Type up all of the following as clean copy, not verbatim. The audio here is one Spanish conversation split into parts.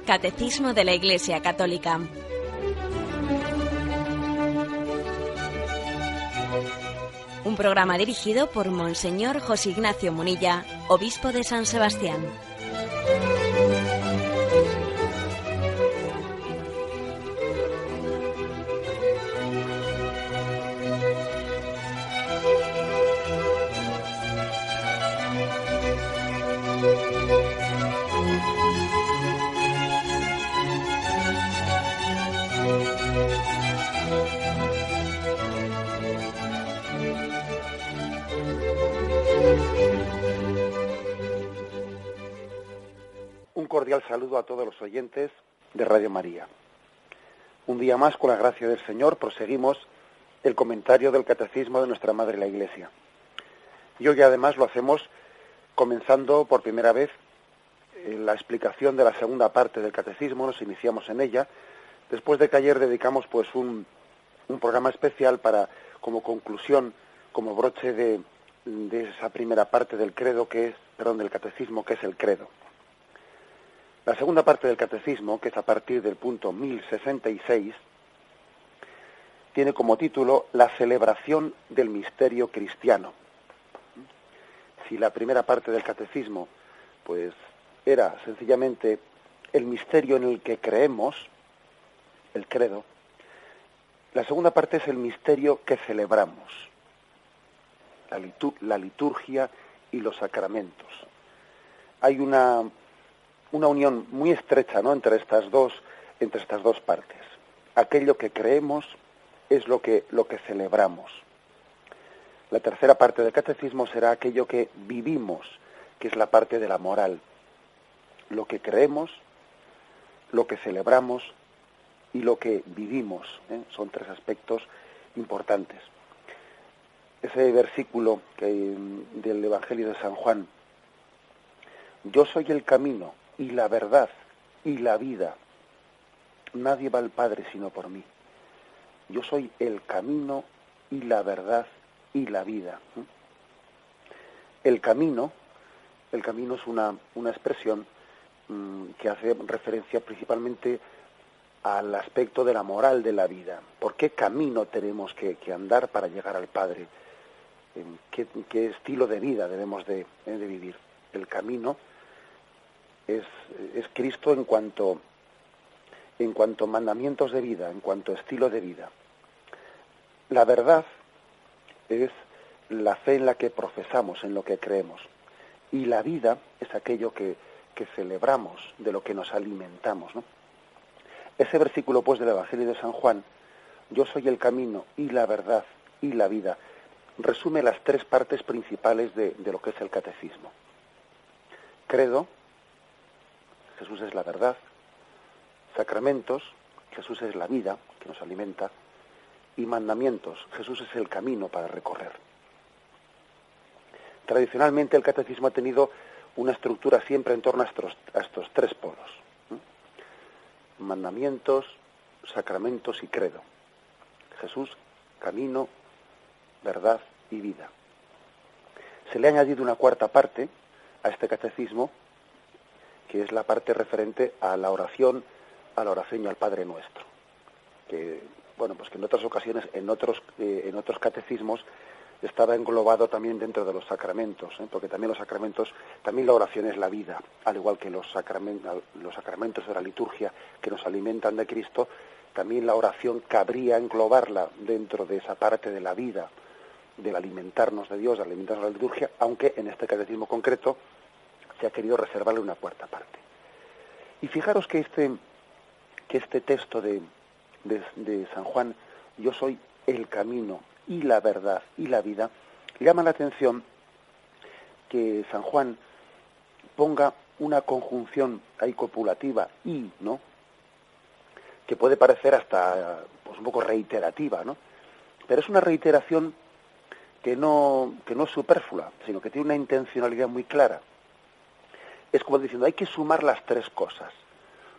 Catecismo de la Iglesia Católica. Un programa dirigido por Monseñor José Ignacio Munilla, obispo de San Sebastián. Cordial saludo a todos los oyentes de Radio María. Un día más, con la gracia del Señor, proseguimos el comentario del Catecismo de nuestra Madre la Iglesia. Y hoy además lo hacemos comenzando por primera vez la explicación de la segunda parte del Catecismo. Nos iniciamos en ella, después de que ayer dedicamos un programa especial como conclusión, como broche de esa primera parte del credo del Catecismo, que es el credo. La segunda parte del Catecismo, que es a partir del punto 1066, tiene como título La celebración del misterio cristiano. Si la primera parte del Catecismo era sencillamente el misterio en el que creemos, el credo, la segunda parte es el misterio que celebramos, la liturgia y los sacramentos. Hay una unión muy estrecha, ¿no?, entre estas dos partes. Aquello que creemos es lo que celebramos. La tercera parte del catecismo será aquello que vivimos, que es la parte de la moral. Lo que creemos, lo que celebramos y lo que vivimos, son tres aspectos importantes. Ese versículo del Evangelio de San Juan: yo soy el camino y la verdad y la vida. Nadie va al Padre sino por mí. Yo soy el camino y la verdad y la vida. El camino es una expresión que hace referencia principalmente al aspecto de la moral de la vida. ¿Por qué camino tenemos que andar para llegar al Padre? ¿Qué estilo de vida debemos de vivir? El camino es Cristo en cuanto mandamientos de vida, en cuanto estilo de vida. La verdad es la fe en la que profesamos, en lo que creemos. Y la vida es aquello que celebramos, de lo que nos alimentamos, ¿no? Ese versículo, del Evangelio de San Juan, yo soy el camino y la verdad y la vida, resume las tres partes principales de lo que es el catecismo. Credo: Jesús es la verdad. Sacramentos: Jesús es la vida que nos alimenta. Y mandamientos: Jesús es el camino para recorrer. Tradicionalmente el catecismo ha tenido una estructura siempre en torno a estos tres polos: mandamientos, sacramentos y credo. Jesús, camino, verdad y vida. Se le ha añadido una cuarta parte a este catecismo, que es la parte referente a la oración y al Padre Nuestro, que en otras ocasiones, en otros catecismos, estaba englobado también dentro de los sacramentos, porque también los sacramentos, también la oración es la vida, al igual que los sacramentos de la liturgia que nos alimentan de Cristo. También la oración cabría englobarla dentro de esa parte de la vida, del alimentarnos de Dios, de alimentarnos de la liturgia, aunque en este catecismo concreto se ha querido reservarle una cuarta parte. Y fijaros que este texto de San Juan, yo soy el camino y la verdad y la vida, llama la atención que San Juan ponga una conjunción ahí copulativa y, ¿no?, que puede parecer hasta un poco reiterativa, ¿no? Pero es una reiteración que no es superflua, sino que tiene una intencionalidad muy clara. Es como diciendo, hay que sumar las tres cosas.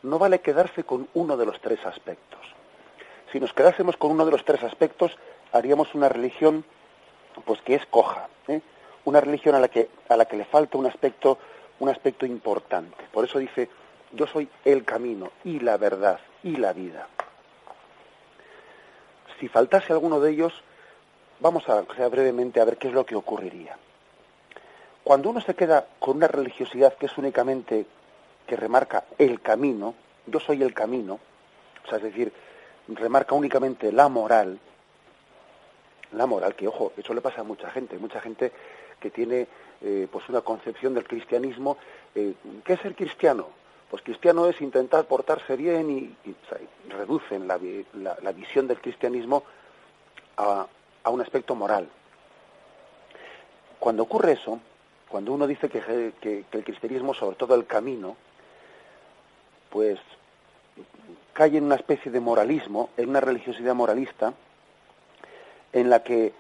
No vale quedarse con uno de los tres aspectos. Si nos quedásemos con uno de los tres aspectos, haríamos una religión que es coja, una religión a la que le falta un aspecto importante. Por eso dice yo soy el camino y la verdad y la vida. Si faltase alguno de ellos, vamos a brevemente a ver qué es lo que ocurriría. Cuando uno se queda con una religiosidad que es únicamente, que remarca el camino, yo soy el camino, o sea, es decir, remarca únicamente la moral, que, ojo, eso le pasa a mucha gente que tiene pues una concepción del cristianismo. ¿Qué es ser cristiano? Pues cristiano es intentar portarse bien o sea, reducen la visión del cristianismo a un aspecto moral. Cuando ocurre eso, cuando uno dice que el cristianismo, sobre todo el camino, pues cae en una especie de moralismo, en una religiosidad moralista, en la que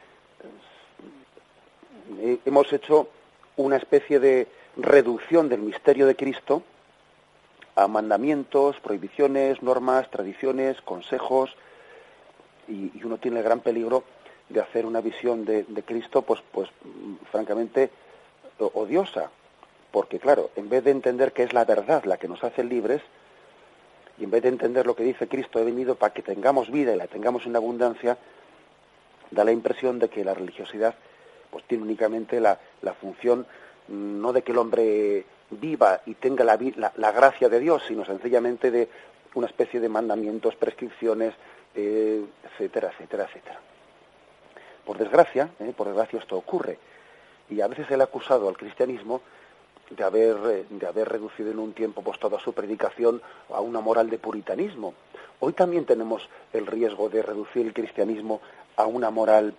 hemos hecho una especie de reducción del misterio de Cristo a mandamientos, prohibiciones, normas, tradiciones, consejos, y uno tiene el gran peligro de hacer una visión de Cristo, pues francamente odiosa, porque claro, en vez de entender que es la verdad la que nos hace libres, y en vez de entender lo que dice Cristo, he venido para que tengamos vida y la tengamos en abundancia, da la impresión de que la religiosidad pues tiene únicamente la función no de que el hombre viva y tenga la gracia de Dios, sino sencillamente de una especie de mandamientos, prescripciones, etcétera, etcétera, etcétera. Por desgracia esto ocurre, y a veces se le ha acusado al cristianismo de haber reducido en un tiempo pues toda su predicación a una moral de puritanismo. Hoy también tenemos el riesgo de reducir el cristianismo a una moral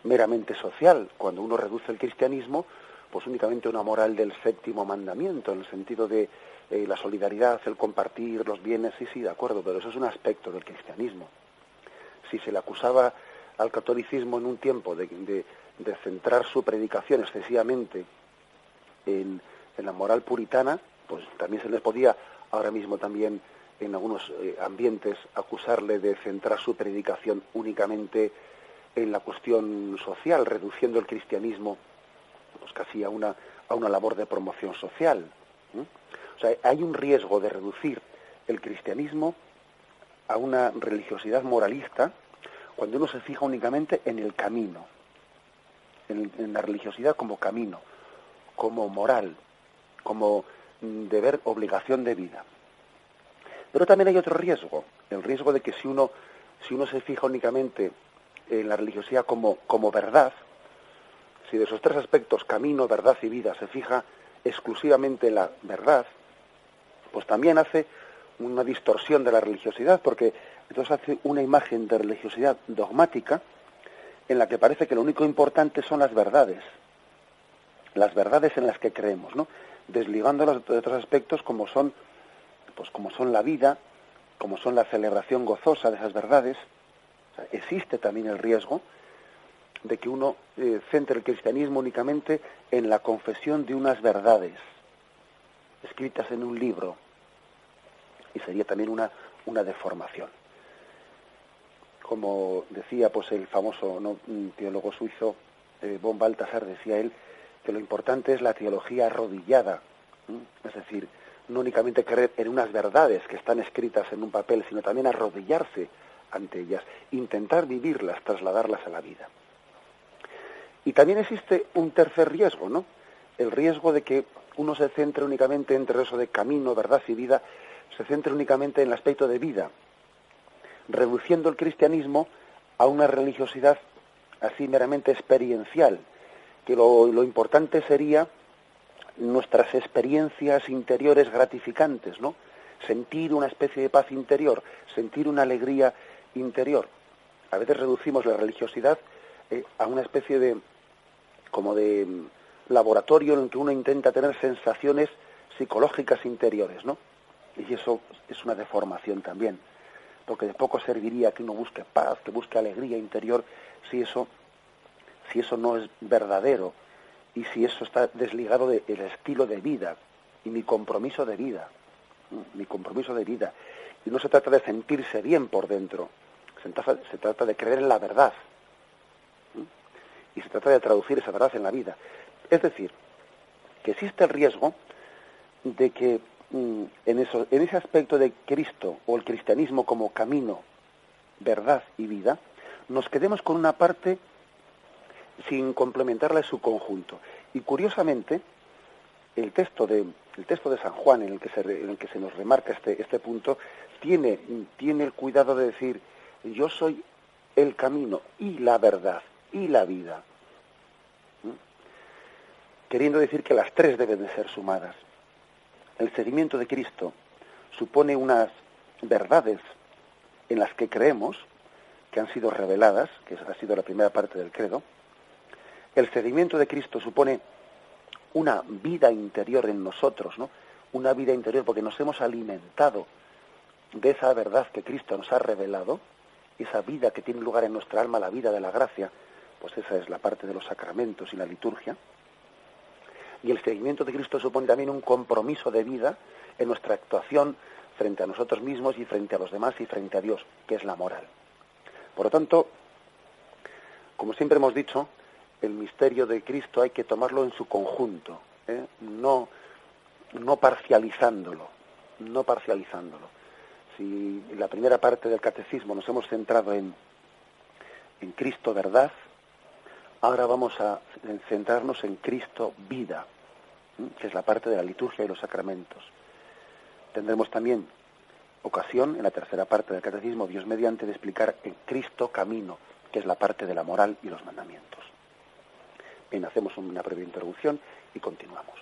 meramente social, cuando uno reduce el cristianismo pues únicamente a una moral del séptimo mandamiento, en el sentido de la solidaridad, el compartir los bienes, sí, de acuerdo, pero eso es un aspecto del cristianismo. Si se le acusaba al catolicismo en un tiempo de centrar su predicación excesivamente en la moral puritana, pues también se les podía ahora mismo también en algunos ambientes acusarle de centrar su predicación únicamente en la cuestión social, reduciendo el cristianismo pues casi a una labor de promoción social. O sea, hay un riesgo de reducir el cristianismo a una religiosidad moralista cuando uno se fija únicamente en el camino, en la religiosidad como camino, como moral, como deber, obligación de vida. Pero también hay otro riesgo, el riesgo de que si uno se fija únicamente en la religiosidad como verdad, si de esos tres aspectos, camino, verdad y vida, se fija exclusivamente en la verdad, pues también hace una distorsión de la religiosidad, porque entonces hace una imagen de religiosidad dogmática en la que parece que lo único importante son las verdades en las que creemos, ¿no? Desligándolas de otros aspectos como son la vida, como son la celebración gozosa de esas verdades. O sea, existe también el riesgo de que uno centre el cristianismo únicamente en la confesión de unas verdades escritas en un libro, y sería también una deformación. Como decía pues el famoso teólogo suizo von Balthasar, decía él que lo importante es la teología arrodillada, es decir, no únicamente creer en unas verdades que están escritas en un papel, sino también arrodillarse ante ellas, intentar vivirlas, trasladarlas a la vida. Y también existe un tercer riesgo, ¿no? El riesgo de que uno se centre únicamente entre eso de camino, verdad y vida, se centre únicamente en el aspecto de vida, reduciendo el cristianismo a una religiosidad así meramente experiencial, que lo importante sería nuestras experiencias interiores gratificantes, ¿no? Sentir una especie de paz interior, sentir una alegría interior. A veces reducimos la religiosidad a una especie de laboratorio en el que uno intenta tener sensaciones psicológicas interiores, ¿no? Y eso es una deformación también, porque de poco serviría que uno busque paz, que busque alegría interior, si eso no es verdadero, y si eso está desligado del estilo de vida y mi compromiso de vida. Y no se trata de sentirse bien por dentro, se trata de creer en la verdad, y se trata de traducir esa verdad en la vida. Es decir, que existe el riesgo de que en ese aspecto de Cristo o el cristianismo como camino, verdad y vida, nos quedemos con una parte sin complementarla en su conjunto. Y curiosamente, el texto de San Juan, en el que se nos remarca este punto, tiene el cuidado de decir: yo soy el camino y la verdad y la vida, queriendo decir que las tres deben de ser sumadas. El seguimiento de Cristo supone unas verdades en las que creemos, que han sido reveladas, que ha sido la primera parte del credo. El seguimiento de Cristo supone una vida interior en nosotros, ¿no? Una vida interior porque nos hemos alimentado de esa verdad que Cristo nos ha revelado, esa vida que tiene lugar en nuestra alma, la vida de la gracia, pues esa es la parte de los sacramentos y la liturgia. Y el seguimiento de Cristo supone también un compromiso de vida en nuestra actuación frente a nosotros mismos y frente a los demás y frente a Dios, que es la moral. Por lo tanto, como siempre hemos dicho, el misterio de Cristo hay que tomarlo en su conjunto, no parcializándolo. Si en la primera parte del catecismo nos hemos centrado en Cristo verdad, ahora vamos a centrarnos en Cristo vida, que es la parte de la liturgia y los sacramentos. Tendremos también ocasión, en la tercera parte del catecismo, Dios mediante, de explicar en Cristo camino, que es la parte de la moral y los mandamientos. Bien, hacemos una breve introducción y continuamos.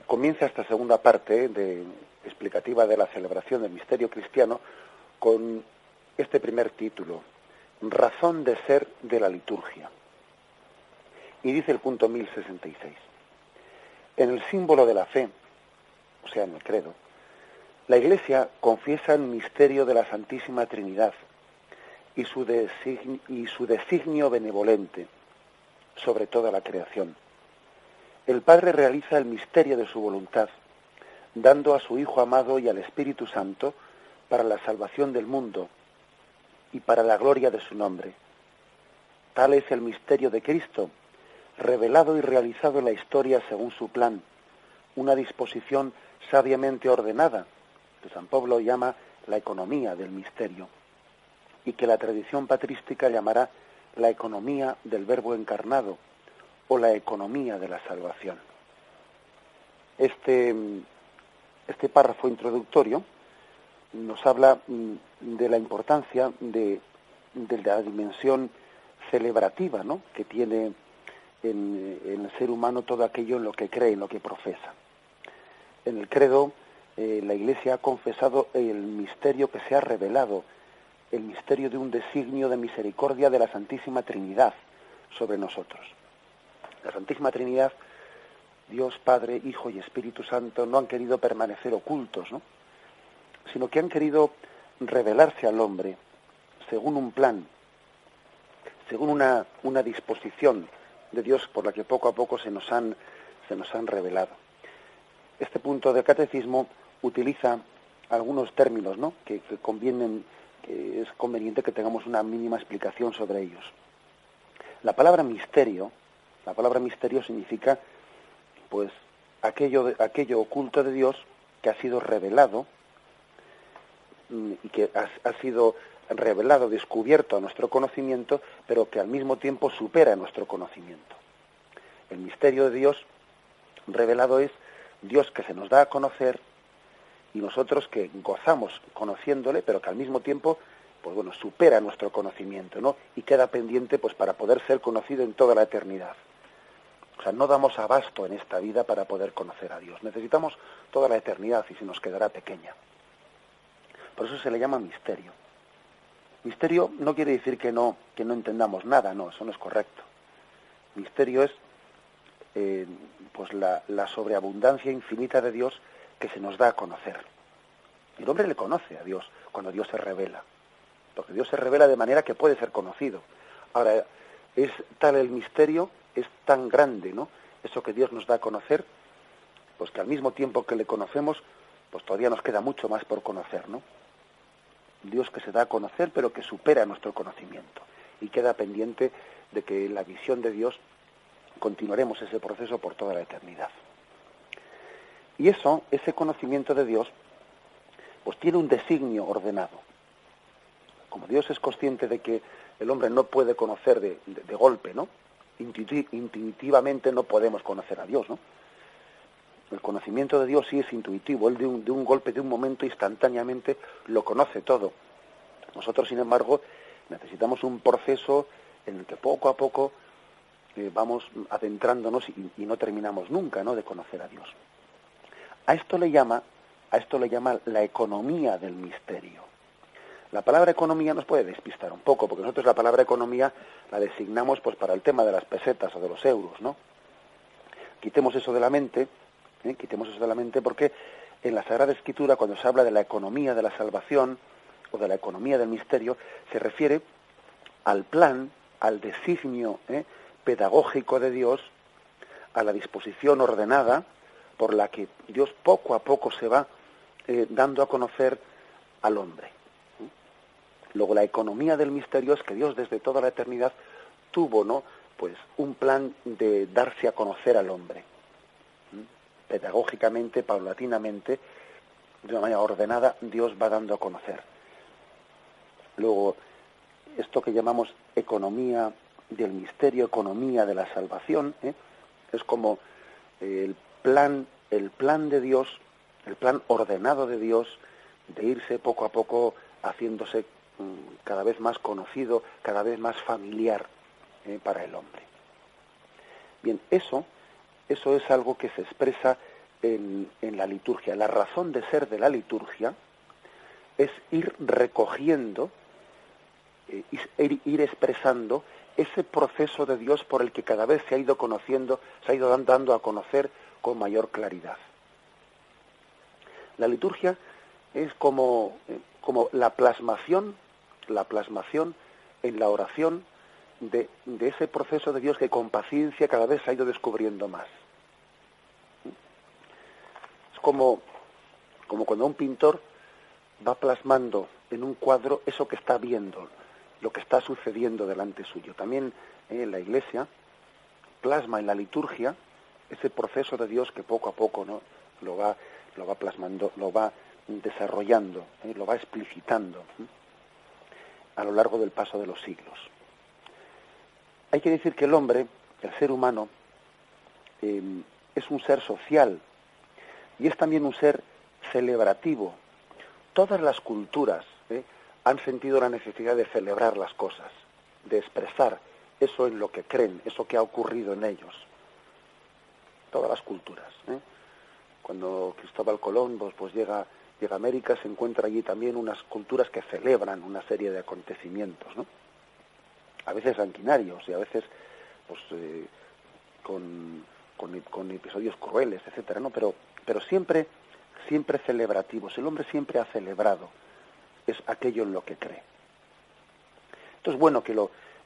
Comienza esta segunda parte explicativa de la celebración del misterio cristiano con este primer título: Razón de ser de la liturgia. Y dice el punto 1066: en el símbolo de la fe, o sea, en el credo, la Iglesia confiesa el misterio de la Santísima Trinidad y su designio benevolente sobre toda la creación. El Padre realiza el misterio de su voluntad, dando a su Hijo amado y al Espíritu Santo para la salvación del mundo y para la gloria de su nombre. Tal es el misterio de Cristo, revelado y realizado en la historia según su plan, una disposición sabiamente ordenada, que San Pablo llama la economía del misterio, y que la tradición patrística llamará la economía del Verbo encarnado, o la economía de la salvación. Este párrafo introductorio nos habla de la importancia de la dimensión celebrativa, ¿no?, que tiene en el ser humano todo aquello en lo que cree, en lo que profesa. En el credo, la Iglesia ha confesado el misterio que se ha revelado, el misterio de un designio de misericordia de la Santísima Trinidad sobre nosotros. La Santísima Trinidad, Dios Padre, Hijo y Espíritu Santo, no han querido permanecer ocultos, ¿no?, sino que han querido revelarse al hombre según un plan, según una disposición de Dios por la que poco a poco se nos han revelado. Este punto del catecismo utiliza algunos términos, ¿no?, que es conveniente que tengamos una mínima explicación sobre ellos. La palabra misterio significa, pues, aquello oculto de Dios que ha sido revelado y que ha revelado, descubierto a nuestro conocimiento, pero que al mismo tiempo supera nuestro conocimiento. El misterio de Dios revelado es Dios que se nos da a conocer y nosotros que gozamos conociéndole, pero que al mismo tiempo, pues bueno, supera nuestro conocimiento, ¿no? Y queda pendiente, pues, para poder ser conocido en toda la eternidad. O sea, no damos abasto en esta vida para poder conocer a Dios. Necesitamos toda la eternidad y se nos quedará pequeña. Por eso se le llama misterio. Misterio no quiere decir que no entendamos nada, no, eso no es correcto. Misterio es pues la sobreabundancia infinita de Dios que se nos da a conocer. El hombre le conoce a Dios cuando Dios se revela, porque Dios se revela de manera que puede ser conocido. Ahora, es tal el misterio, es tan grande, ¿no?, eso que Dios nos da a conocer, pues que al mismo tiempo que le conocemos, pues todavía nos queda mucho más por conocer, ¿no? Dios que se da a conocer, pero que supera nuestro conocimiento. Y queda pendiente de que en la visión de Dios continuaremos ese proceso por toda la eternidad. Y eso, ese conocimiento de Dios, pues tiene un designio ordenado. Como Dios es consciente de que el hombre no puede conocer de golpe, ¿no? Intuitivamente no podemos conocer a Dios, ¿no? El conocimiento de Dios sí es intuitivo, él de un golpe, de un momento, instantáneamente lo conoce todo. Nosotros, sin embargo, necesitamos un proceso en el que poco a poco vamos adentrándonos y no terminamos nunca, ¿no?, de conocer a Dios. A esto le llama la economía del misterio. La palabra economía nos puede despistar un poco, porque nosotros la palabra economía la designamos pues para el tema de las pesetas o de los euros, ¿no? Quitemos eso de la mente, porque en la Sagrada Escritura, cuando se habla de la economía de la salvación o de la economía del misterio, se refiere al plan, al designio pedagógico de Dios, a la disposición ordenada por la que Dios poco a poco se va dando a conocer al hombre. Luego, la economía del misterio es que Dios desde toda la eternidad tuvo, ¿no?, pues un plan de darse a conocer al hombre. Pedagógicamente, paulatinamente, de una manera ordenada, Dios va dando a conocer. Luego, esto que llamamos economía del misterio, economía de la salvación, es como el plan de Dios, el plan ordenado de Dios, de irse poco a poco haciéndose cada vez más conocido, cada vez más familiar para el hombre. Bien, eso es algo que se expresa en la liturgia. La razón de ser de la liturgia es ir recogiendo, ir expresando ese proceso de Dios por el que cada vez se ha ido conociendo, se ha ido dando a conocer con mayor claridad. La liturgia es como la plasmación en la oración de ese proceso de Dios que con paciencia cada vez se ha ido descubriendo más. Es como cuando un pintor va plasmando en un cuadro eso que está viendo, lo que está sucediendo delante suyo. También la Iglesia plasma en la liturgia ese proceso de Dios que poco a poco, ¿no?, lo va plasmando, lo va desarrollando, lo va explicitando a lo largo del paso de los siglos. Hay que decir que el hombre, el ser humano, es un ser social y es también un ser celebrativo. Todas las culturas han sentido la necesidad de celebrar las cosas, de expresar eso en lo que creen, eso que ha ocurrido en ellos. Todas las culturas. Cuando Cristóbal Colón pues llega a América, se encuentra allí también unas culturas que celebran una serie de acontecimientos, ¿no? A veces sanguinarios y a veces pues con episodios crueles, etcétera, ¿no? Pero siempre celebrativos. El hombre siempre ha celebrado es aquello en lo que cree. Entonces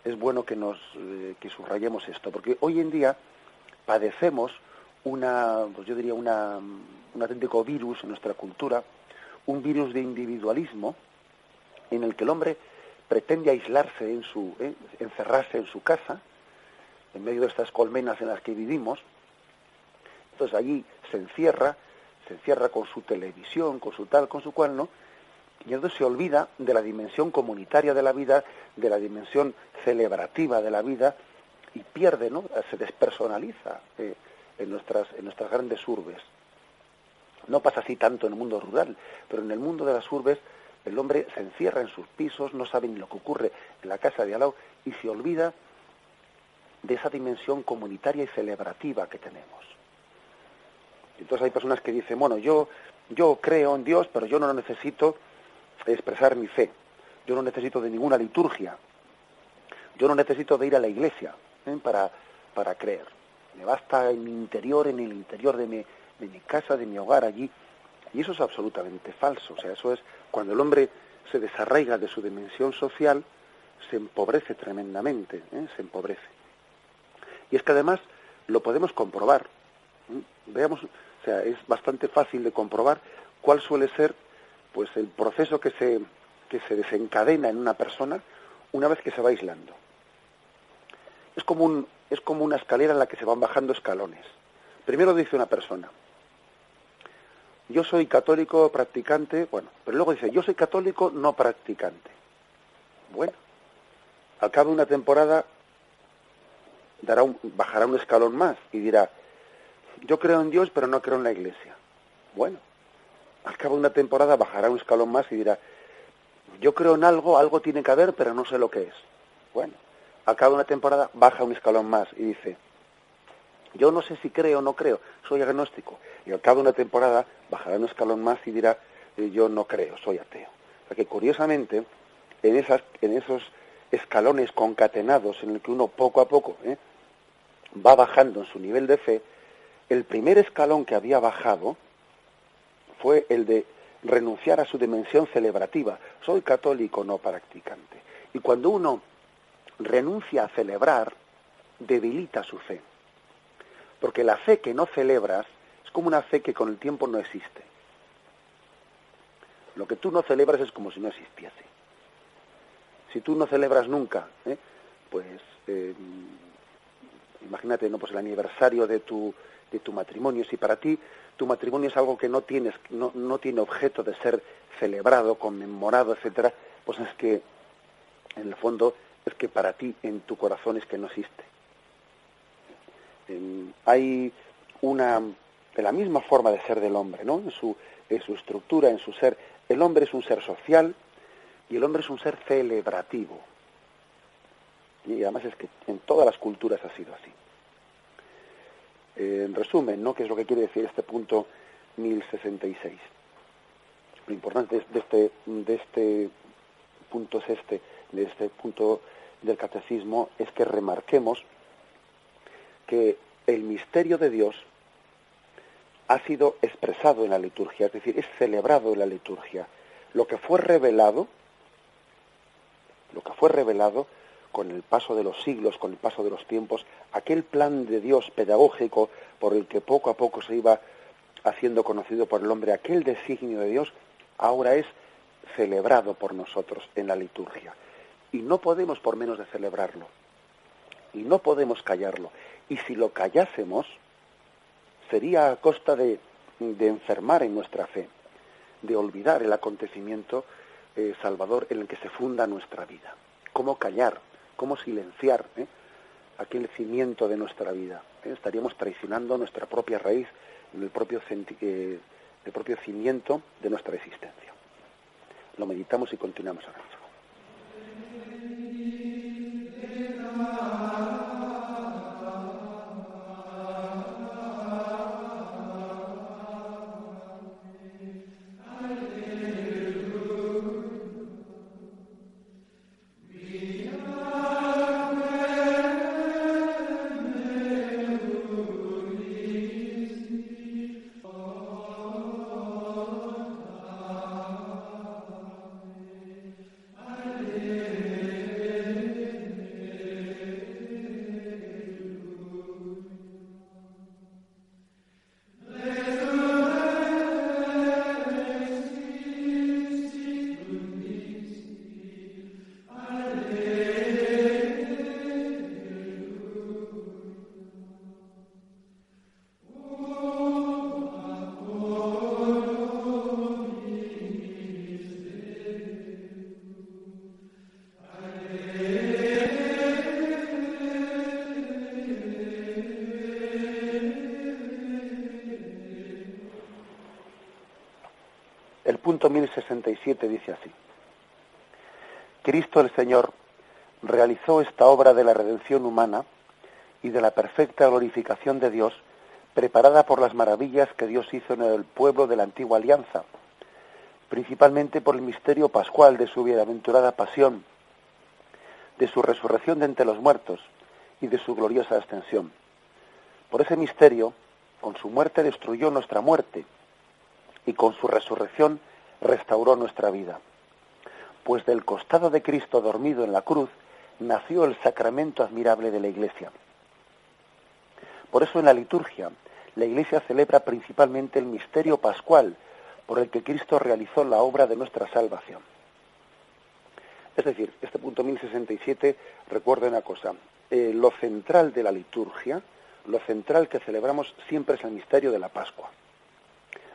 es bueno que subrayemos esto, porque hoy en día padecemos un auténtico virus en nuestra cultura, un virus de individualismo en el que el hombre pretende aislarse encerrarse en su casa, en medio de estas colmenas en las que vivimos. Entonces allí se encierra con su televisión, con su tal, con su cual, ¿no? Y entonces se olvida de la dimensión comunitaria de la vida, de la dimensión celebrativa de la vida, y pierde, ¿no? Se despersonaliza en nuestras grandes urbes. No pasa así tanto en el mundo rural, pero en el mundo de las urbes el hombre se encierra en sus pisos, no sabe ni lo que ocurre en la casa de al lado y se olvida de esa dimensión comunitaria y celebrativa que tenemos. Entonces hay personas que dicen, bueno, yo creo en Dios, pero yo no necesito expresar mi fe. Yo no necesito de ninguna liturgia. Yo no necesito de ir a la iglesia para creer. Me basta en mi interior, en el interior de mi casa, de mi hogar allí. Y eso es absolutamente falso. O sea, eso es cuando el hombre se desarraiga de su dimensión social, se empobrece tremendamente, se empobrece. Y es que además lo podemos comprobar. Veamos, o sea, es bastante fácil de comprobar cuál suele ser pues el proceso que se desencadena en una persona una vez que se va aislando. Es como una escalera en la que se van bajando escalones. Primero dice una persona, yo soy católico practicante, bueno, pero luego dice, yo soy católico no practicante. Bueno, al cabo de una temporada bajará un escalón más y dirá, yo creo en Dios pero no creo en la Iglesia. Bueno, al cabo de una temporada bajará un escalón más y dirá, yo creo en algo tiene que haber, pero no sé lo que es. Bueno, al cabo de una temporada baja un escalón más y dice, yo no sé si creo o no creo, soy agnóstico. Y al cabo de una temporada bajará un escalón más y dirá, yo no creo, soy ateo. O sea que curiosamente, en esos escalones concatenados en el que uno poco a poco va bajando en su nivel de fe, el primer escalón que había bajado fue el de renunciar a su dimensión celebrativa. Soy católico no practicante. Y cuando uno renuncia a celebrar, debilita su fe. Porque la fe que no celebras es como una fe que con el tiempo no existe. Lo que tú no celebras es como si no existiese. Si tú no celebras nunca, imagínate, pues el aniversario de tu matrimonio, si para ti tu matrimonio es algo que no tiene objeto de ser celebrado, conmemorado, etcétera, pues es que en el fondo es que para ti en tu corazón es que no existe. Hay de la misma forma de ser del hombre, ¿no? En su estructura, en su ser, el hombre es un ser social y el hombre es un ser celebrativo. Y además es que en todas las culturas ha sido así. En resumen, ¿no? ¿Qué es lo que quiere decir este punto 1066? Lo importante de este punto del catecismo es que remarquemos que el misterio de Dios ha sido expresado en la liturgia, es decir, es celebrado en la liturgia. Lo que fue revelado con el paso de los siglos, con el paso de los tiempos, aquel plan de Dios pedagógico por el que poco a poco se iba haciendo conocido por el hombre, aquel designio de Dios, ahora es celebrado por nosotros en la liturgia. Y no podemos por menos de celebrarlo. Y no podemos callarlo. Y si lo callásemos, sería a costa de enfermar en nuestra fe, de olvidar el acontecimiento salvador en el que se funda nuestra vida. ¿Cómo callar? ¿Cómo silenciar aquel cimiento de nuestra vida? Estaríamos traicionando nuestra propia raíz, el propio cimiento de nuestra existencia. Lo meditamos y continuamos ahora mismo. punto 1067 dice así: Cristo el Señor realizó esta obra de la redención humana y de la perfecta glorificación de Dios, preparada por las maravillas que Dios hizo en el pueblo de la antigua alianza, principalmente por el misterio pascual de su bienaventurada pasión, de su resurrección de entre los muertos y de su gloriosa ascensión. Por ese misterio, con su muerte destruyó nuestra muerte y con su resurrección restauró nuestra vida. Pues del costado de Cristo dormido en la cruz nació el sacramento admirable de la Iglesia. Por eso en la liturgia la Iglesia celebra principalmente el misterio pascual por el que Cristo realizó la obra de nuestra salvación. Es decir, este punto 1067 recuerda una cosa: lo central de la liturgia, lo central que celebramos siempre es el misterio de la Pascua.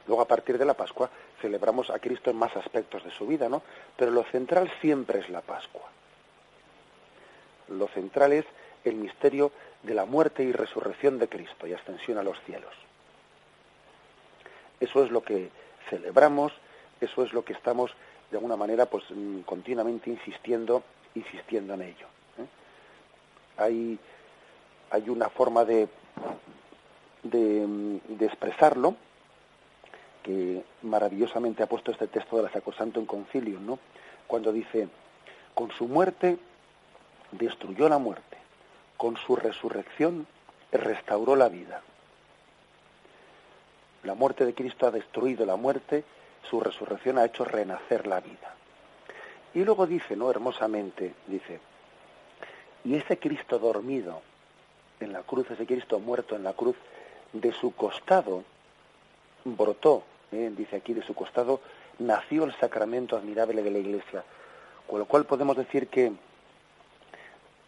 Luego, a partir de la Pascua, celebramos a Cristo en más aspectos de su vida, ¿no? Pero lo central siempre es la Pascua. Lo central es el misterio de la muerte y resurrección de Cristo y ascensión a los cielos. Eso es lo que celebramos, eso es lo que estamos, de alguna manera, pues continuamente insistiendo en ello. Hay una forma de expresarlo que maravillosamente ha puesto este texto de la Sacrosanctum Concilium, ¿no? Cuando dice: con su muerte destruyó la muerte, con su resurrección restauró la vida. La muerte de Cristo ha destruido la muerte, su resurrección ha hecho renacer la vida. Y luego dice, ¿no?, hermosamente, dice: y ese Cristo dormido en la cruz, ese Cristo muerto en la cruz, de su costado brotó, dice aquí, de su costado nació el sacramento admirable de la Iglesia. Con lo cual podemos decir que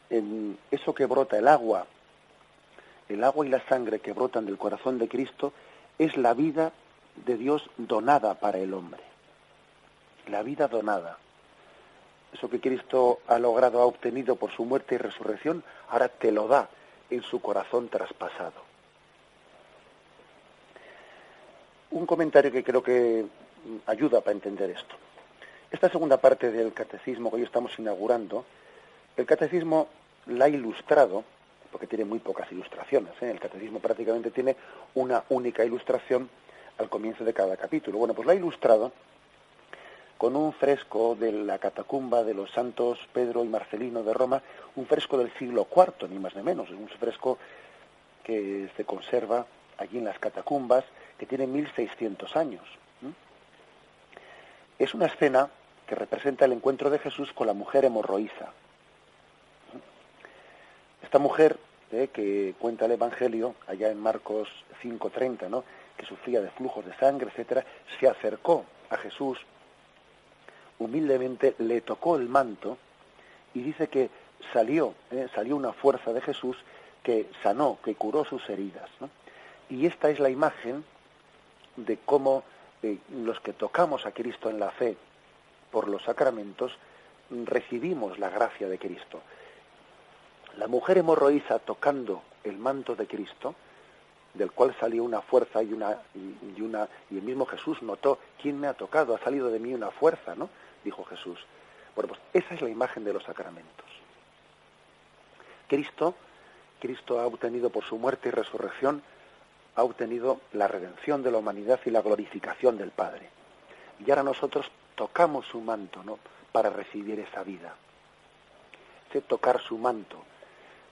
en eso que brota, el agua y la sangre que brotan del corazón de Cristo, es la vida de Dios donada para el hombre. La vida donada. Eso que Cristo ha logrado, ha obtenido por su muerte y resurrección, ahora te lo da en su corazón traspasado. Un comentario que creo que ayuda para entender esto. Esta segunda parte del catecismo que hoy estamos inaugurando, el catecismo la ha ilustrado, porque tiene muy pocas ilustraciones, el catecismo prácticamente tiene una única ilustración al comienzo de cada capítulo. Bueno, pues la ha ilustrado con un fresco de la catacumba de los santos Pedro y Marcelino de Roma, un fresco del siglo IV, ni más ni menos, un fresco que se conserva allí en las catacumbas, que tiene 1600 años. Es una escena que representa el encuentro de Jesús con la mujer hemorroísa. Esta mujer, que cuenta el Evangelio, allá en Marcos 5:30, ¿no?, que sufría de flujos de sangre, etcétera, se acercó a Jesús, humildemente le tocó el manto, y dice que salió una fuerza de Jesús que sanó, que curó sus heridas, ¿no? Y esta es la imagen de cómo los que tocamos a Cristo en la fe por los sacramentos recibimos la gracia de Cristo. La mujer hemorroísa tocando el manto de Cristo, del cual salió una fuerza y el mismo Jesús notó: ¿quién me ha tocado? Ha salido de mí una fuerza, ¿no?, dijo Jesús. Bueno, pues esa es la imagen de los sacramentos. Cristo ha obtenido por su muerte y resurrección, ha obtenido la redención de la humanidad y la glorificación del Padre. Y ahora nosotros tocamos su manto, ¿no?, para recibir esa vida. Ese tocar su manto,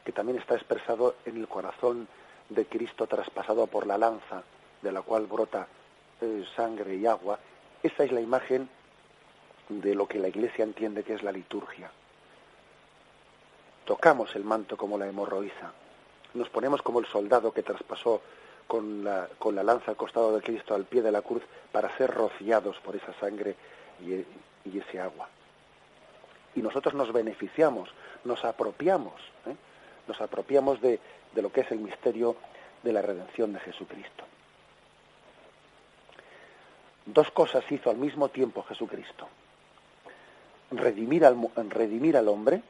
que también está expresado en el corazón de Cristo traspasado por la lanza, de la cual brota sangre y agua. Esa es la imagen de lo que la Iglesia entiende que es la liturgia. Tocamos el manto como la hemorroísa. Nos ponemos como el soldado que traspasó con la lanza al costado de Cristo al pie de la cruz para ser rociados por esa sangre y ese agua. Y nosotros nos beneficiamos, nos apropiamos de lo que es el misterio de la redención de Jesucristo. Dos cosas hizo al mismo tiempo Jesucristo: redimir al hombre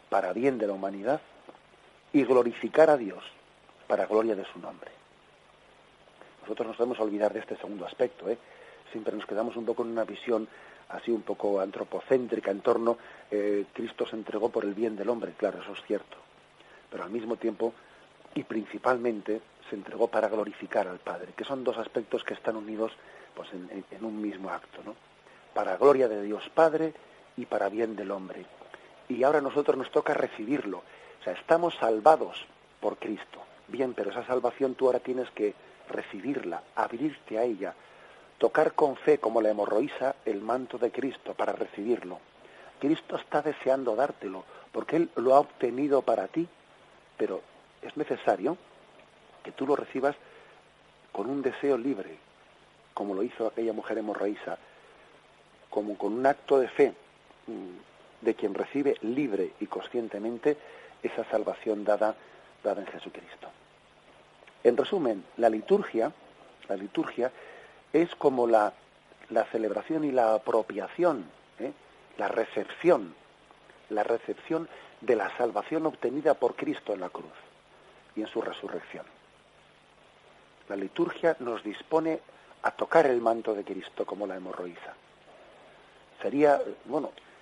para bien de la humanidad y glorificar a Dios para gloria de su nombre. Nosotros nos debemos olvidar de este segundo aspecto, siempre nos quedamos un poco en una visión así un poco antropocéntrica en torno, Cristo se entregó por el bien del hombre, claro, eso es cierto, pero al mismo tiempo y principalmente se entregó para glorificar al Padre, que son dos aspectos que están unidos pues en un mismo acto, ¿no? Para gloria de Dios Padre y para bien del hombre. Y ahora a nosotros nos toca recibirlo, o sea, estamos salvados por Cristo, bien, pero esa salvación tú ahora tienes que recibirla, abrirte a ella, tocar con fe, como la hemorroísa, el manto de Cristo para recibirlo. Cristo está deseando dártelo, porque Él lo ha obtenido para ti, pero es necesario que tú lo recibas con un deseo libre, como lo hizo aquella mujer hemorroísa, como con un acto de fe de quien recibe libre y conscientemente esa salvación dada en Jesucristo. En resumen, la liturgia es como la celebración y la apropiación, la recepción de la salvación obtenida por Cristo en la cruz y en su resurrección. La liturgia nos dispone a tocar el manto de Cristo como la hemorroísa.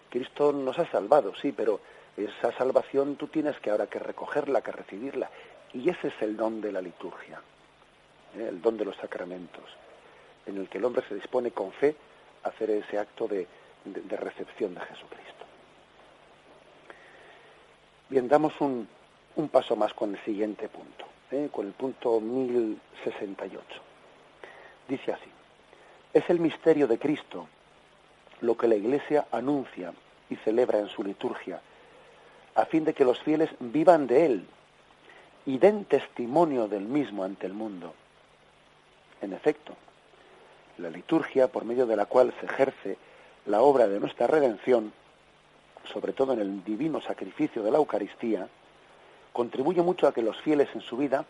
Cristo nos ha salvado, sí, pero esa salvación tú tienes que ahora que recogerla, que recibirla. Y ese es el don de la liturgia, el don de los sacramentos, en el que el hombre se dispone con fe a hacer ese acto de recepción de Jesucristo. Bien, damos un paso más con el siguiente punto, con el punto 1068. Dice así: es el misterio de Cristo lo que la Iglesia anuncia y celebra en su liturgia, a fin de que los fieles vivan de él y den testimonio del mismo ante el mundo. En efecto, la liturgia, por medio de la cual se ejerce la obra de nuestra redención, sobre todo en el divino sacrificio de la Eucaristía, contribuye mucho a que los fieles en su vida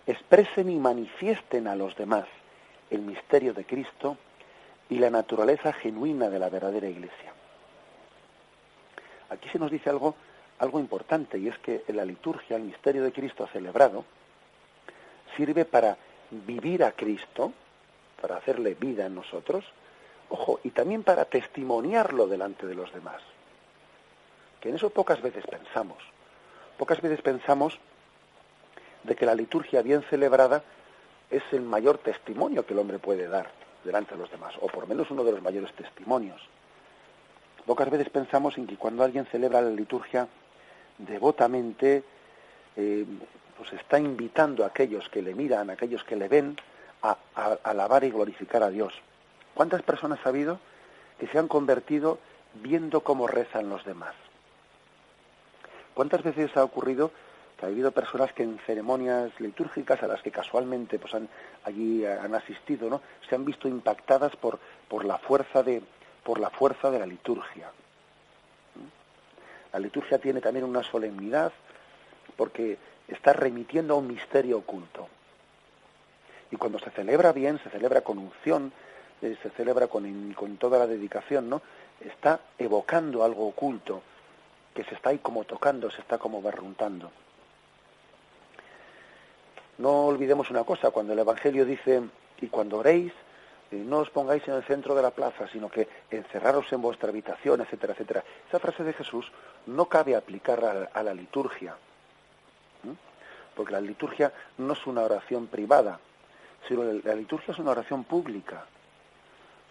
expresen y manifiesten a los demás el misterio de Cristo y la naturaleza genuina de la verdadera Iglesia. Aquí se nos dice algo importante, y es que en la liturgia el misterio de Cristo celebrado sirve para vivir a Cristo, para hacerle vida en nosotros, ojo, y también para testimoniarlo delante de los demás. Que en eso pocas veces pensamos. Pocas veces pensamos de que la liturgia bien celebrada es el mayor testimonio que el hombre puede dar delante de los demás, o por lo menos uno de los mayores testimonios. Pocas veces pensamos en que cuando alguien celebra la liturgia devotamente, pues está invitando a aquellos que le miran, a aquellos que le ven, a alabar y glorificar a Dios. ¿Cuántas personas ha habido que se han convertido viendo cómo rezan los demás? ¿Cuántas veces ha ocurrido que ha habido personas que en ceremonias litúrgicas a las que casualmente pues han asistido, ¿no?, se han visto impactadas por la fuerza de la liturgia? La liturgia tiene también una solemnidad porque está remitiendo a un misterio oculto. Y cuando se celebra bien, se celebra con unción, se celebra con toda la dedicación, ¿no?, está evocando algo oculto que se está ahí como tocando, se está como barruntando. No olvidemos una cosa, cuando el Evangelio dice: y cuando oréis, no os pongáis en el centro de la plaza, sino que encerraros en vuestra habitación, etcétera, etcétera. Esa frase de Jesús no cabe aplicar a la liturgia, porque la liturgia no es una oración privada, sino la liturgia es una oración pública.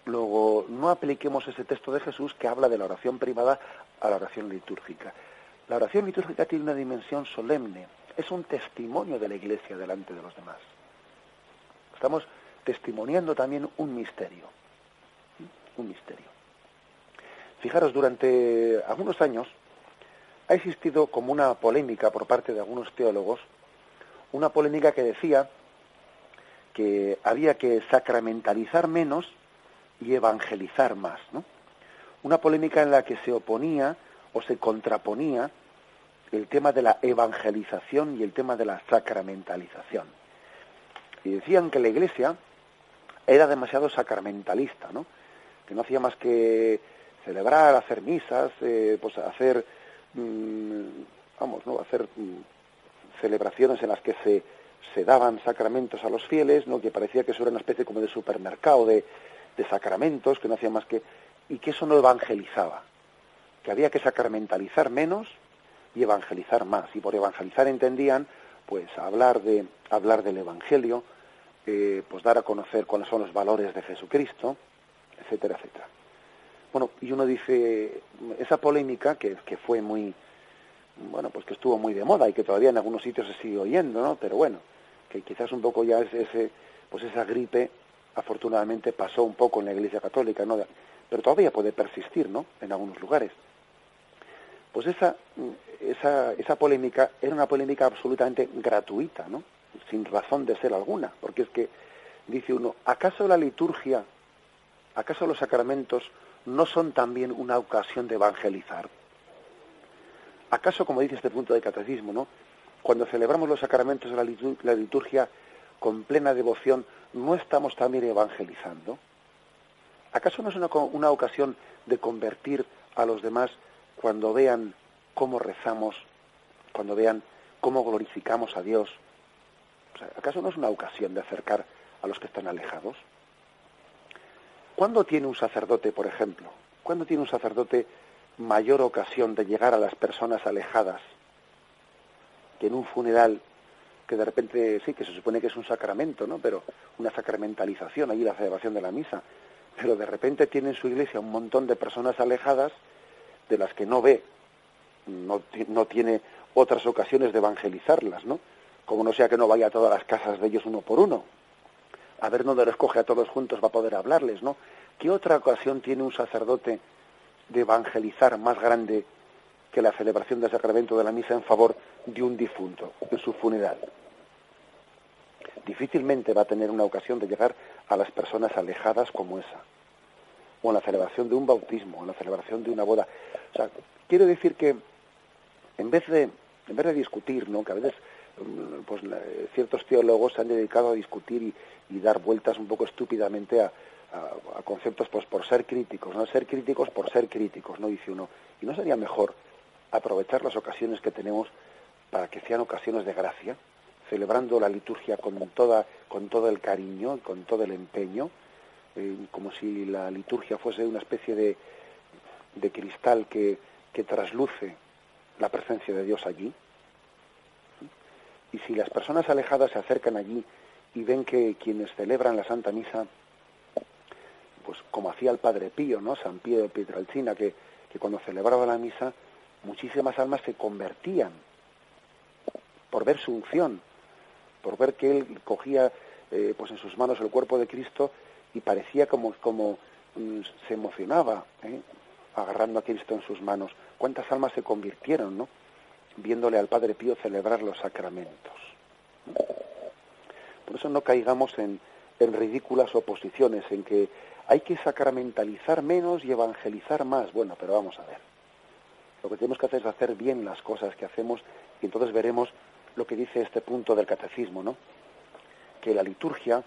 Luego, no apliquemos ese texto de Jesús que habla de la oración privada a la oración litúrgica. La oración litúrgica tiene una dimensión solemne, es un testimonio de la Iglesia delante de los demás. Estamos testimoniando también un misterio. Fijaros, durante algunos años ha existido como una polémica por parte de algunos teólogos, una polémica que decía que había que sacramentalizar menos y evangelizar más, ¿no? Una polémica en la que se oponía o se contraponía el tema de la evangelización y el tema de la sacramentalización. Y decían que la Iglesia era demasiado sacramentalista, ¿no?, que no hacía más que celebrar, hacer misas, hacer celebraciones en las que se daban sacramentos a los fieles, ¿no?, que parecía que eso era una especie como de supermercado sacramentos, que no hacía más que... y que eso no evangelizaba, que había que sacramentalizar menos y evangelizar más. Y por evangelizar entendían, pues, hablar del Evangelio, pues dar a conocer cuáles son los valores de Jesucristo, etcétera, etcétera. Bueno, y uno dice, esa polémica que fue muy, bueno, pues que estuvo muy de moda y que todavía en algunos sitios se sigue oyendo, ¿no? Pero bueno, que quizás un poco ya esa gripe, afortunadamente pasó un poco en la Iglesia Católica, ¿no? Pero todavía puede persistir, ¿no? En algunos lugares. Pues esa polémica era una polémica absolutamente gratuita, ¿no? Sin razón de ser alguna, porque es que dice uno, ¿acaso la liturgia, acaso los sacramentos no son también una ocasión de evangelizar? ¿Acaso, como dice este punto del catecismo, ¿no? Cuando celebramos los sacramentos de la liturgia con plena devoción, ¿no estamos también evangelizando? ¿Acaso no es una ocasión de convertir a los demás cuando vean cómo rezamos, cuando vean cómo glorificamos a Dios? O sea, ¿acaso no es una ocasión de acercar a los que están alejados? ¿Cuándo tiene un sacerdote, por ejemplo, cuándo tiene un sacerdote mayor ocasión de llegar a las personas alejadas que en un funeral, que de repente, sí, que se supone que es un sacramento, ¿no? Pero una sacramentalización, allí la celebración de la misa, pero de repente tiene en su iglesia un montón de personas alejadas de las que no ve, no tiene otras ocasiones de evangelizarlas, ¿no? Como no sea que no vaya a todas las casas de ellos uno por uno, a ver dónde los coge a todos juntos va a poder hablarles, ¿no? ¿Qué otra ocasión tiene un sacerdote de evangelizar más grande que la celebración del sacramento de la misa en favor de un difunto en su funeral? Difícilmente va a tener una ocasión de llegar a las personas alejadas como esa, o en la celebración de un bautismo, o en la celebración de una boda. O sea, quiero decir que en vez de discutir, ¿no? Que a veces pues ciertos teólogos se han dedicado a discutir y dar vueltas un poco estúpidamente a conceptos, pues por ser críticos, ¿no? Ser críticos por ser críticos, ¿no? Dice uno. ¿Y no sería mejor aprovechar las ocasiones que tenemos para que sean ocasiones de gracia, celebrando la liturgia con todo el cariño, con todo el empeño, como si la liturgia fuese una especie de cristal que trasluce la presencia de Dios allí? Y si las personas alejadas se acercan allí y ven que quienes celebran la Santa Misa, pues como hacía el Padre Pío, ¿no? San Pío de Pietrelcina, que cuando celebraba la misa, muchísimas almas se convertían por ver su unción, por ver que él cogía pues en sus manos el cuerpo de Cristo y parecía como se emocionaba, agarrando a Cristo en sus manos. ¿Cuántas almas se convirtieron, no? Viéndole al Padre Pío celebrar los sacramentos. Por eso no caigamos en ridículas oposiciones, en que hay que sacramentalizar menos y evangelizar más. Bueno, pero vamos a ver. Lo que tenemos que hacer es hacer bien las cosas que hacemos y entonces veremos lo que dice este punto del catecismo, ¿no? Que la liturgia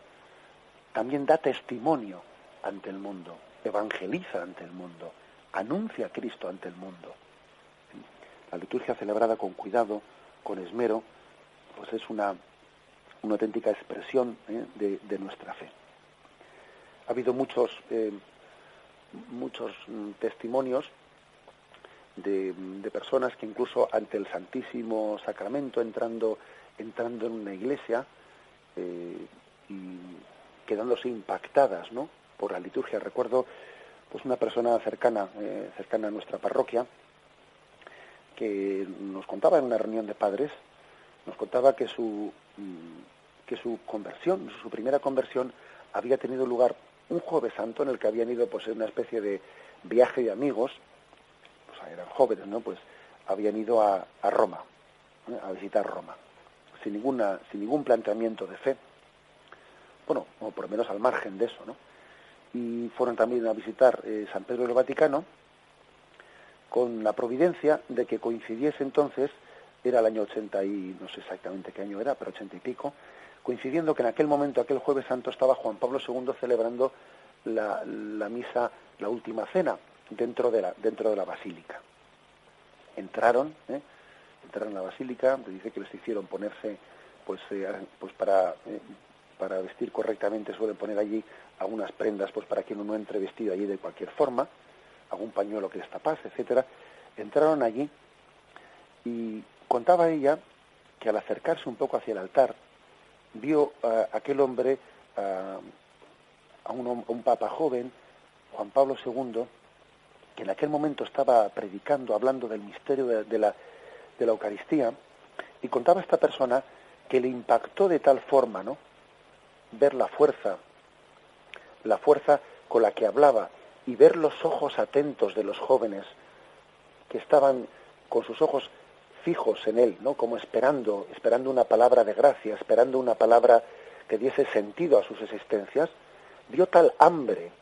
también da testimonio ante el mundo, evangeliza ante el mundo, anuncia a Cristo ante el mundo. La liturgia celebrada con cuidado, con esmero, pues es una auténtica expresión de nuestra fe. Ha habido muchos testimonios de personas que incluso ante el Santísimo Sacramento, entrando en una iglesia y quedándose impactadas, ¿no?, por la liturgia. Recuerdo pues una persona cercana a nuestra parroquia que nos contaba en una reunión de padres, nos contaba que su conversión, su primera conversión, había tenido lugar un Jueves Santo en el que habían ido pues en una especie de viaje de amigos, o sea, eran jóvenes, ¿no? Pues habían ido a Roma, a visitar Roma, sin ningún planteamiento de fe, bueno, o por lo menos al margen de eso, ¿no? Y fueron también a visitar San Pedro del Vaticano, con la providencia de que coincidiese entonces, era el año 80 y no sé exactamente qué año era, pero 80 y pico, coincidiendo que en aquel momento, aquel Jueves Santo, estaba Juan Pablo II celebrando la misa, la última cena, dentro de la basílica. Entraron a la basílica, dice que les hicieron ponerse pues para para vestir correctamente suelen poner allí algunas prendas, pues para que uno no entre vestido allí de cualquier forma, algún pañuelo que les tapase, etcétera. Entraron allí y contaba ella que al acercarse un poco hacia el altar vio a aquel hombre, a un papa joven, Juan Pablo II, que en aquel momento estaba predicando, hablando del misterio de la Eucaristía, y contaba esta persona que le impactó de tal forma, ¿no?, ver la fuerza con la que hablaba y ver los ojos atentos de los jóvenes que estaban con sus ojos fijos en él, ¿no?, como esperando una palabra de gracia, esperando una palabra que diese sentido a sus existencias. Dio tal hambre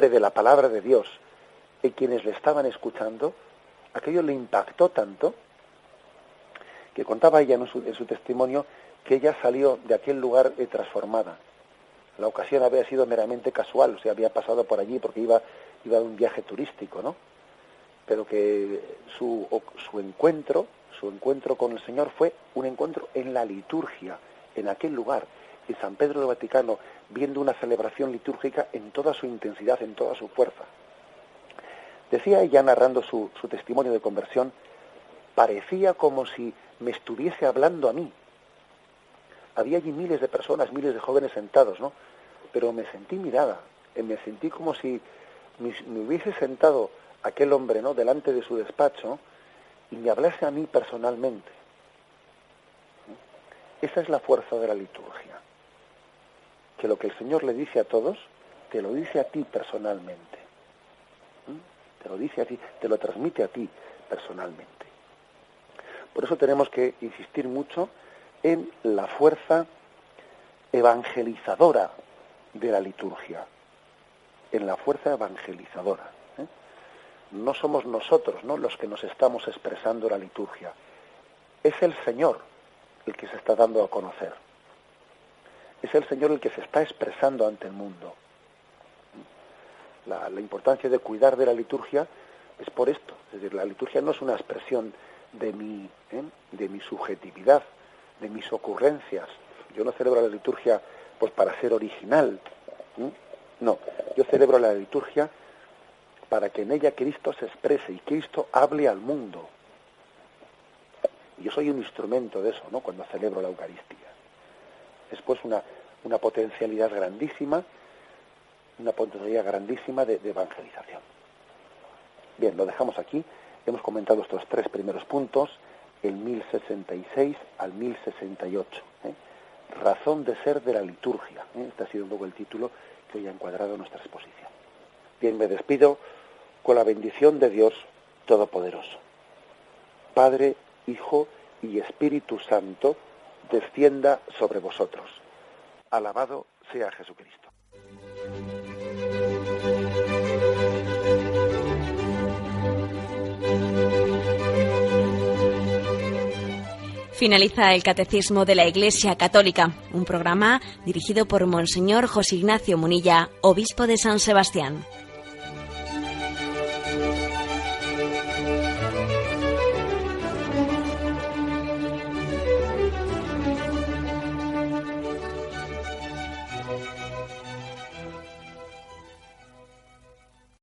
de la palabra de Dios en quienes le estaban escuchando, aquello le impactó tanto que contaba ella en su testimonio que ella salió de aquel lugar transformada. La ocasión había sido meramente casual, o sea, había pasado por allí porque iba de un viaje turístico, ¿no? Pero que su encuentro con el Señor fue un encuentro en la liturgia, en aquel lugar, en San Pedro del Vaticano, viendo una celebración litúrgica en toda su intensidad, en toda su fuerza. Decía ella, narrando su testimonio de conversión, parecía como si me estuviese hablando a mí. Había allí miles de personas, miles de jóvenes sentados, ¿no? Pero me sentí mirada, me sentí como si me hubiese sentado aquel hombre, ¿no?, delante de su despacho y me hablase a mí personalmente. Esa es la fuerza de la liturgia. Que lo que el Señor le dice a todos, te lo dice a ti personalmente. Te lo dice a ti, te lo transmite a ti personalmente. Por eso tenemos que insistir mucho en la fuerza evangelizadora de la liturgia. En la fuerza evangelizadora. No somos nosotros, ¿no?, los que nos estamos expresando en la liturgia. Es el Señor el que se está dando a conocer. Es el Señor el que se está expresando ante el mundo. La importancia de cuidar de la liturgia es por esto. Es decir, la liturgia no es una expresión de mi subjetividad, de mis ocurrencias. Yo no celebro la liturgia pues para ser original. No, yo celebro la liturgia para que en ella Cristo se exprese y Cristo hable al mundo. Y yo soy un instrumento de eso, ¿no?, cuando celebro la Eucaristía. Es pues una potencialidad grandísima, de evangelización. Bien, lo dejamos aquí. Hemos comentado estos 3 primeros puntos, el 1066 al 1068. Razón de ser de la liturgia. Este ha sido un poco el título que hoy ha encuadrado nuestra exposición. Bien, me despido con la bendición de Dios Todopoderoso. Padre, Hijo y Espíritu Santo, descienda sobre vosotros. Alabado sea Jesucristo. Finaliza el Catecismo de la Iglesia Católica, un programa dirigido por Monseñor José Ignacio Munilla, obispo de San Sebastián.